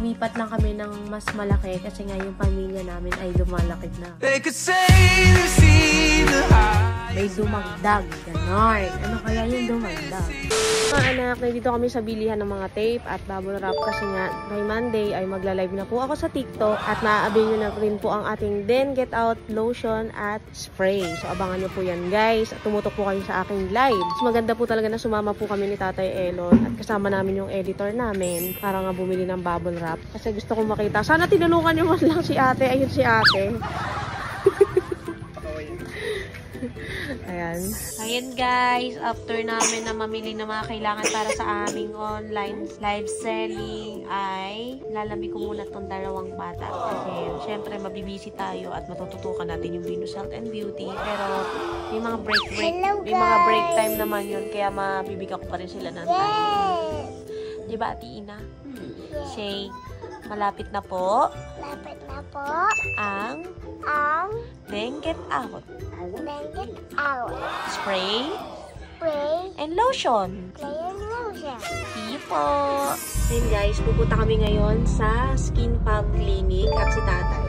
lumipat lang kami ng mas malaki kasi nga yung pamilya namin ay lumalaki na. May dumagdag, ganon. Ano kaya yung dumagdag? Mga anak, nandito kami sa bilihan ng mga tape at bubble wrap kasi nga by Monday ay magla-live na po ako sa TikTok at maaabil nyo na rin po ang ating Then Get Out lotion at spray. So abangan nyo po yan guys at tumutok po kayo sa aking live. So, maganda po talaga na sumama po kami ni Tatay Elon at kasama namin yung editor namin para nga bumili ng bubble wrap kasi gusto kong makita. Sana tinulungan nyo man lang si ate. Ayun si ate. Ayan. Ayan guys, after namin na mamili ng mga kailangan para sa aming online live selling ay lalami ko muna tong dalawang bata. Kasi syempre mabibisi tayo at matututukan natin yung Venus Health and Beauty. Pero may mga may mga break time naman yun kaya mabibigyan ko pa rin sila ng time. Diba Ate Ina? Shay, malapit na po. Malapit na po. Ang Then Get Out. Then Get Out. Spray. Spray. And lotion. Spray and lotion. See you po. Then guys, pupunta kami ngayon sa Skin Pub Clinic at si Tatay.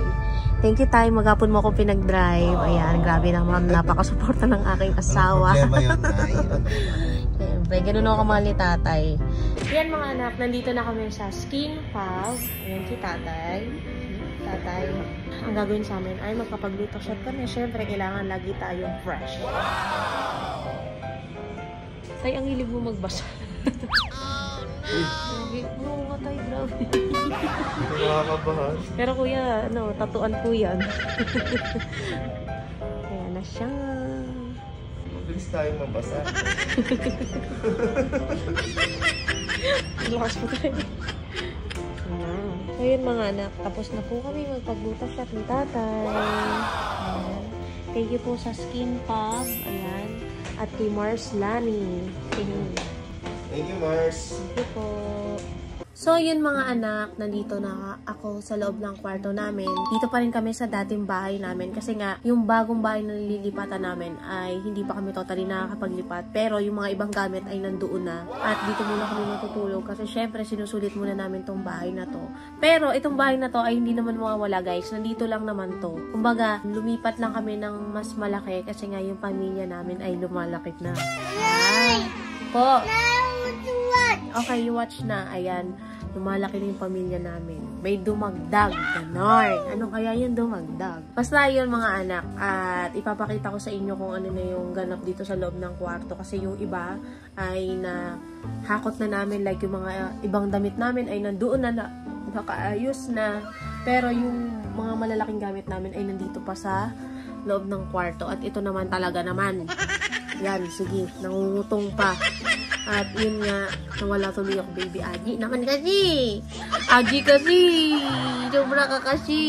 Thank you, Tay. Maghapon mo akong pinag-drive. Ayan, grabe naman. Napakasuporta ng aking asawa. Siyempre, ganun ako kamahal ni Tatay. Yan mga anak, nandito na kami sa Skin Pub. Ayan si Tatay. Tatay, ang gagawin sa amin ay magpapagluto shot kami. Siyempre, kailangan lagi tayong fresh. Tay, ang hilig mo magbasa. Oo nga tayo, grabe. Nakakabahas. Pero kuya, ano, tatuan po yan. Kaya na siya. Mabilis tayong mabasa. Lakas po tayo. So yun mga anak, tapos na po kami magpagbutas shot ni Tatay. Ayan. Thank you po sa Skin Pub. Ayan. At kay Mars Lani. Thank you, Mars. Thank you po. So, yun mga anak, nandito na ako sa loob ng kwarto namin. Dito pa rin kami sa dating bahay namin kasi nga, yung bagong bahay na nililipatan namin ay hindi pa kami totally nakakapaglipat. Pero yung mga ibang gamit ay nandoon na. At dito muna kami matutulog kasi syempre sinusulit muna namin tong bahay na to. Pero itong bahay na to ay hindi naman mawawala guys. Nandito lang naman to. Kumbaga, lumipat lang kami ng mas malaki kasi nga yung pamilya namin ay lumalaki na. Ay! Po! Okay, you watch na. Ayan. Lumalaki na yung pamilya namin. May dumagdag. Ganon. Ano kaya yung dumagdag? Basta yun mga anak. At ipapakita ko sa inyo kung ano na yung ganap dito sa loob ng kwarto. Kasi yung iba ay na hakot na namin. Like yung mga ibang damit namin ay nandoon na nakaayos na. Pero yung mga malalaking gamit namin ay nandito pa sa loob ng kwarto. At ito naman talaga naman. Yan, sige. Nangungutong pa. At yun nga, nawala tuloy ako, baby Aji. Naman kasi! Aji kasi! Sobra ka kasi!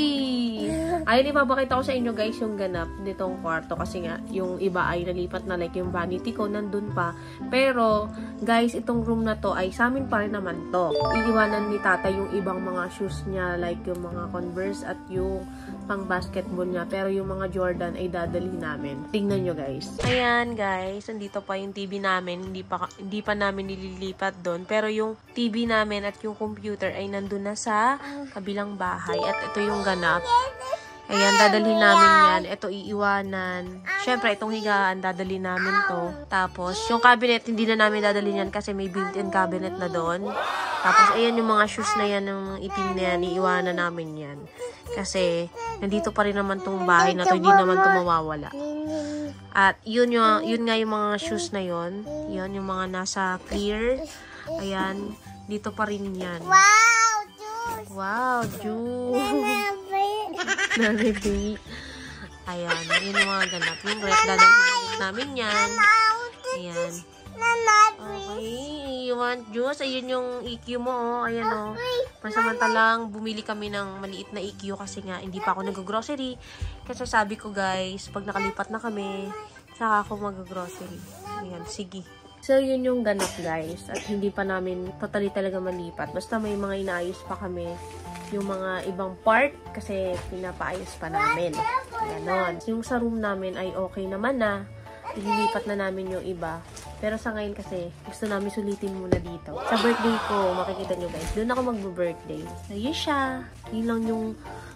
Ayun, ipapakita ko sa inyo guys yung ganap nitong kwarto. Kasi nga, yung iba ay nalipat na like yung vanity ko, nandun pa. Pero, guys, itong room na to ay sa amin pa rin naman to. Iiwanan ni Tata yung ibang mga shoes niya, like yung mga Converse at yung pang basketball niya. Pero yung mga Jordan ay dadalhin namin. Tingnan nyo guys. Ayan guys, nandito pa yung TV namin. Hindi pa namin nililipat doon. Pero yung TV namin at yung computer ay nandun na sa kabilang bahay. At ito yung ganap. Ayan, dadalhin namin yan. Ito iiwanan. Siyempre, itong higaan, dadalhin namin to. Tapos, yung cabinet, hindi na namin dadalhin yan kasi may built-in cabinet na doon. Tapos, ayan yung mga shoes na yan, yung itim na yan, iiwanan namin yan. Kasi, nandito pa rin naman tong bahay na to, hindi naman to mawawala. At, yun nga yung mga shoes na yun. Yan, yung mga nasa clear. Ayan, dito pa rin yan. Wow, juice! Wow, juice! Naribi. Ayan, yun yung mga ganap. Yung rep, dadalhin namin yan. Ayan. Okay, you want juice? Ayun yung EQ mo, oh. Ayan, oh. Pansamantalang, bumili kami ng maliit na EQ kasi nga, hindi pa ako nag-grocery. Kasi sabi ko, guys, pag nakalipat na kami, saka ako mag-grocery. Ayan, sige. So, yun yung ganap, guys. At hindi pa namin totally talaga malipat. Basta may mga inaayos pa kami. Yung mga ibang part kasi pinapaayos pa namin. Ganon. Yung sa room namin ay okay naman na. ililipat na namin yung iba. Pero sa ngayon kasi, gusto namin sulitin muna dito. Sa birthday ko, makikita nyo guys, doon ako magbo-birthday. Ayun siya. Yun lang yung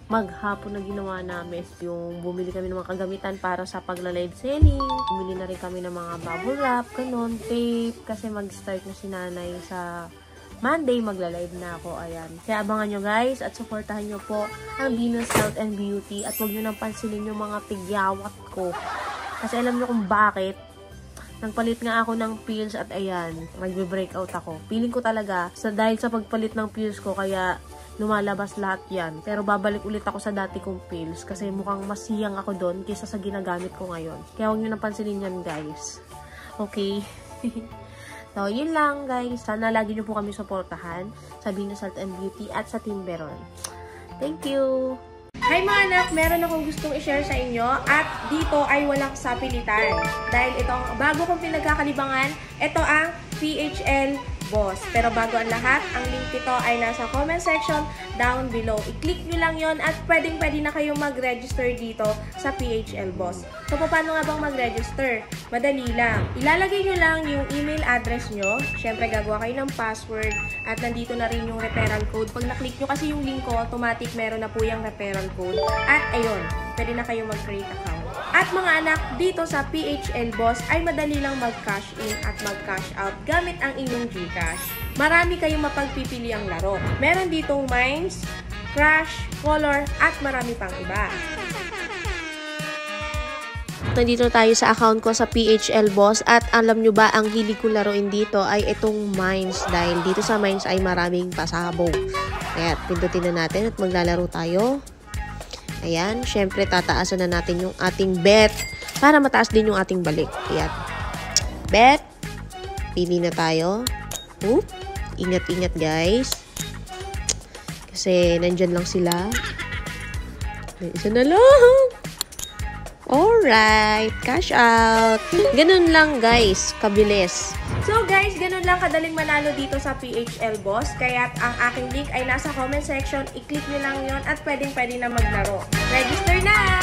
maghapon na ginawa namin. Yung bumili kami ng mga kagamitan para sa pagla-live selling. Bumili na rin kami ng mga bubble wrap, ganun, tape. Kasi mag-start na si nanay sa Monday, magla-live na ako. Ayan. Kaya abangan nyo guys at supportahan nyo po ang Venus Health and Beauty. At huwag nyo nang pansinin yung mga tigyawat ko. Kasi alam nyo kung bakit. Nagpalit nga ako ng pills at ayan, magbe-breakout ako. Feeling ko talaga, dahil sa pagpalit ng pills ko, kaya lumalabas lahat yan. Pero babalik ulit ako sa dati kong pills kasi mukhang masiyang ako doon kaysa sa ginagamit ko ngayon. Kaya huwag nyo napansinin yan guys. Okay? So, yun lang guys. Sana lagi nyo po kami supportahan sa Venus Health and Beauty at sa Team Beron. Thank you! Hi mga anak! Meron akong gustong i-share sa inyo at dito ay walang sapilitan. Dahil itong bago kong pinagkakalibangan, ito ang PHL Boss. Pero bago ang lahat, ang link nito ay nasa comment section down below. I-click nyo lang yon at pwede na kayong mag-register dito sa PHL Boss. So, paano nga bang mag-register? Madali lang. Ilalagay nyo lang yung email address nyo. Siyempre, gagawa kayo ng password at nandito na rin yung referral code. Pag na-click nyo kasi yung link ko, automatic meron na po yung referral code. At ayun, pwede na kayong mag-create account. At mga anak, dito sa PHL Boss ay madali lang mag-cash in at mag-cash out gamit ang inyong GCash. Marami kayong mapagpipili ang laro. Meron ditong Mines, Crash, Color, at marami pang iba. Nandito tayo sa account ko sa PHL Boss at alam nyo ba ang hilig kong laruin dito ay itong Mines dahil dito sa Mines ay maraming pasabog. Kaya pindutin na natin at maglalaro tayo. Ayan, syempre tataasan na natin yung ating bet para mataas din yung ating balik. Ayan. Bet. Pili na tayo. Oop. Ingat-ingat guys. Kasi nandyan lang sila. Isa na lang. Alright. Cash out. Ganun lang guys. Kabilis. So guys, ganun lang kadaling manalo dito sa PHL Boss. Kaya ang aking link ay nasa comment section. I-click nyo lang yon at pwedeng na maglaro. Register na!